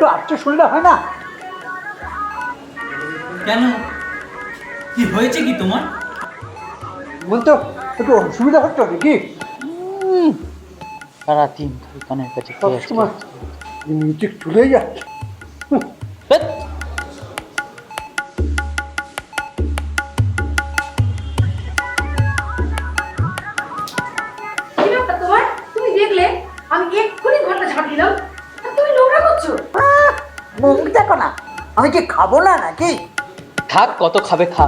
একটু আস্তে শুনলে হয় না? কেন, কি হয়েছে কি তোমার? বলতো একটু অসুবিধা হচ্ছে নাকি? সারা দিন কানের কাছে সবসময় মিউজিক চলেই যাচ্ছে। তুমি দেখলে আমি এক্ষুনি ঘরটা ঝাড় দিলাম আর তুমি নোংরা করছো। মুখ দেখো না, আমি কি খাবো না নাকি? থাক, কত খাবে খা,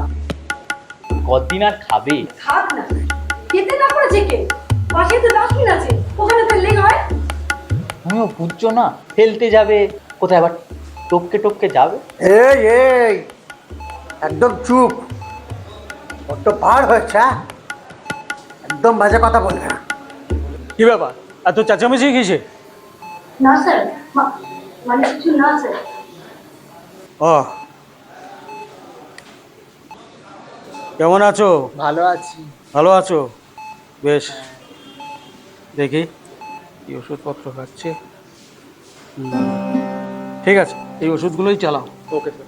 কতদিন আর খাবে? খাক না, খেতে না করেছে কে? পাশে তো ডাস্টবিন আছে, ওখানে ফেললে হয়। তুমিও বুঝছো না, ফেলতে যাবে কোথায়, আবার টপকে টপকে যাবে। এই এই একদম চুপ, বড্ড পার হয়েছে। একদম বাজে কথা বলবে না। কি ব্যাপার, এত চেঁচামেচি কিসে? না স্যার, মানে কিছু না স্যার। ও, কেমন আছো? ভালো আছি। ভালো আছো? বেশ, দেখি কি ওষুধপত্র খাচ্ছে। ঠিক আছে, এই ওষুধগুলোই চালাও। Okay sir.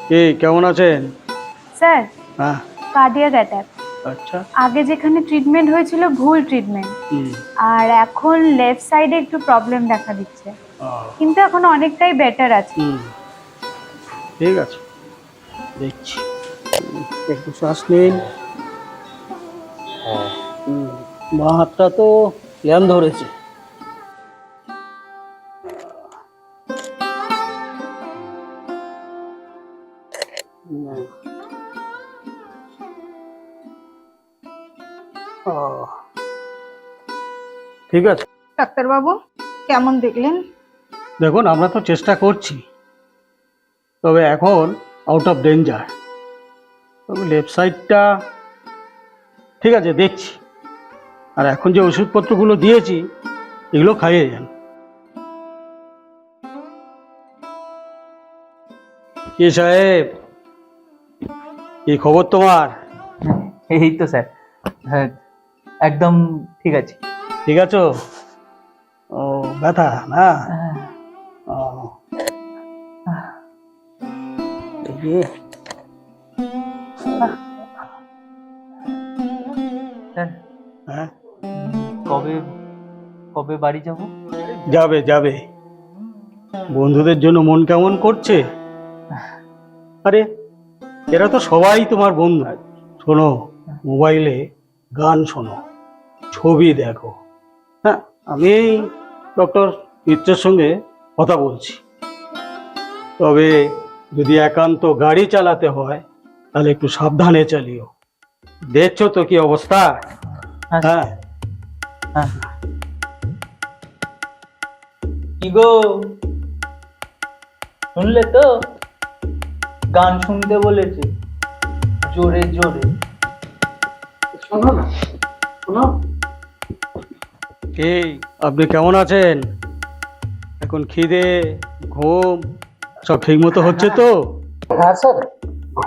কি কেমন আছেন? স্যার, হ্যাঁ, কার্ডিয়াক অ্যাটাক। আচ্ছা। আগে যেখানে ট্রিটমেন্ট হয়েছিল ভুল ট্রিটমেন্ট, আর এখন লেফট সাইডে একটু প্রবলেম দেখা দিচ্ছে, কিন্তু এখন অনেকটাই বেটার আছে। ঠিক আছে, দেখছি। একটু শ্বাস নিন। বাঁ হাতটা তো জ্ঞান ধরেছে। ঠিক আছে, ডাক্তারবাবু কেমন দেখলেন? দেখুন আমরা তো চেষ্টা করছি, তবে এখন আউট অফ ডেঞ্জার। তবে লেফট সাইডটা ঠিক আছে, দেখছি। আর এখন যে ওষুধপত্রগুলো দিয়েছি এগুলো খাইয়ে যান। কি সাহেব, কি খবর তোমার? এই তো স্যার, হ্যাঁ একদম ঠিক আছে। ঠিক আছো? ও, ব্যথা না? ও, এই যে, স্যার, হ্যাঁ, কবে কবে বাড়ি যাব? যাবে যাবে। বন্ধুদের জন্য মন কেমন করছে? আরে এরা তো সবাই তোমার বন্ধু। শোনো, মোবাইলে গান শোনো, ছবি দেখো। হ্যাঁ, আমি ডক্টর মিত্রের সঙ্গে কথা বলছি। তবে যদি একান্ত গাড়ি চালাতে হয় তাহলে একটু সাবধানে চালিও। দেখছো তো কি অবস্থা। হ্যাঁ, হ্যাঁ। কি গো, শুনলে তো? গান শুনতে বলেছে জোরে জোরে। শোনো না, শোনো। এই আপনি কেমন আছেন? এখন খিদে ঘুম সব ঠিক মতো হচ্ছে তো? হ্যাঁ স্যার,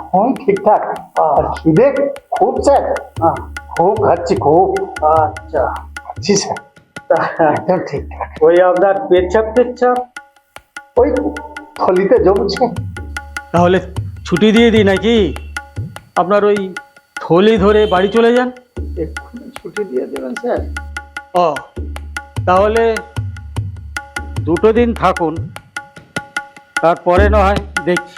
ঘুম ঠিকঠাক আর খিদে খুব স্যার। খুব খাচ্ছি, খুব। আচ্ছা, খাচ্ছি স্যার, একদম ঠিকঠাক। ওই আপনার পেচ্ছাপ টেচ্ছাপ ওই থলিতে জমছে। তাহলে ছুটি দিয়ে দিই নাকি? আপনার ওই থলি ধরে বাড়ি চলে যান। এক্ষুনি ছুটি দিয়ে দেবেন স্যার? ও, তাহলে 2 দিন থাকুন, তারপরে না হয় দেখছি।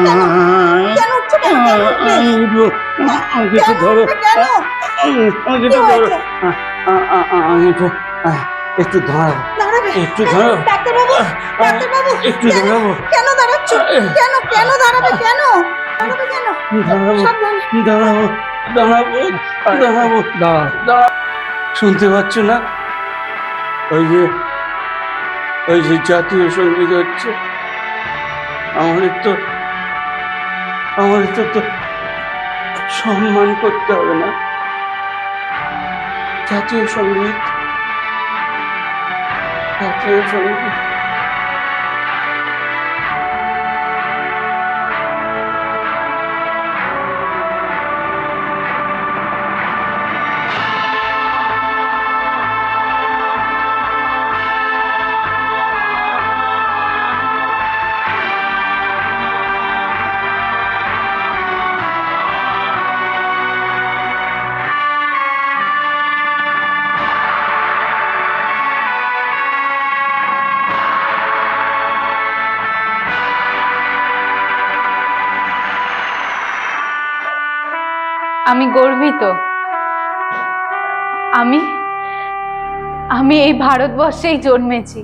কেন কেন উঠছো? কিছু ধরো, কিছু ধরো, একটু ধরো, দাঁড়াবে? একটু ধরো, ডাক্তারবাবু, ডাক্তারবাবু, একটু দাঁড়াবো। কেন দাঁড়াচ্ছ? কেন কেন দাঁড়াবে? কেন দাঁড়াবে? কেন? দাঁড়াবো, সাবধানে। দাঁড়াবো, দাঁড়াবো, দাঁড়াবো, দাঁড়াও। শুনতে পাচ্ছ না? ওই যে জাতীয় সঙ্গীত হচ্ছে। আমাদের তো সম্মান করতে হবে না। জাতীয় সঙ্গীত, জাতীয় সঙ্গীত। আমি গর্বিত। আমি আমি এই ভারতবর্ষেই জন্মেছি।